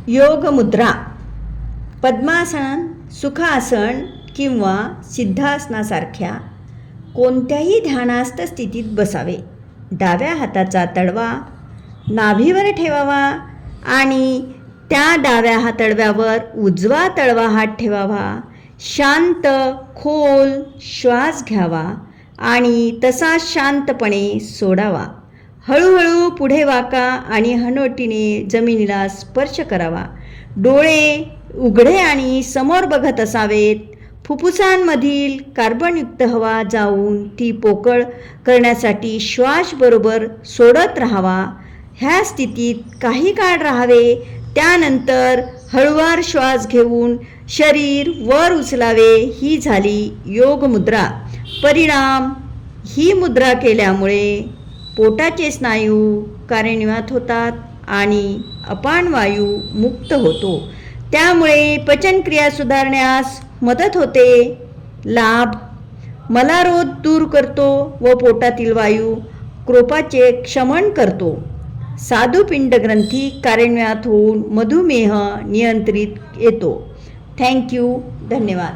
योग मुद्रा. पद्मासन, सुखासन किंवा सिद्धासनासारख्या कोणत्याही ध्यानस्थ स्थितीत बसावे. डाव्या हाताचा तळवा नाभीवर ठेवावा आणि त्या डाव्या तळव्यावर उजवा तळवा हात ठेवावा. शांत खोल श्वास घ्यावा आणि तसा शांतपणे सोडावा. हळूहळू पुढे वाका आणि हनुवटीने जमिनीला स्पर्श करावा. डोळे उघडे आणि समोर बघत असावेत. फुफ्फुसांमधील कार्बनयुक्त हवा जाऊन ती पोकळ करण्यासाठी श्वास बरोबर सोडत राहावा. ह्या स्थितीत काही काळ राहावे. त्यानंतर हळूवार श्वास घेऊन शरीर वर उचलावे. ही झाली योग मुद्रा. परिणाम: ही मुद्रा केल्यामुळे पोटाचे स्नायू कार्यान्वित होतात आणि अपानवायू मुक्त होतो. त्यामुळे पचनक्रिया सुधारण्यास मदत होते. लाभ: मलारोध दूर करतो व पोटातील वायू क्रोपाचे शमन करतो. स्वादुपिंड ग्रंथी कार्यान्वित होऊन मधुमेह नियंत्रित येतो. थँक्यू. धन्यवाद.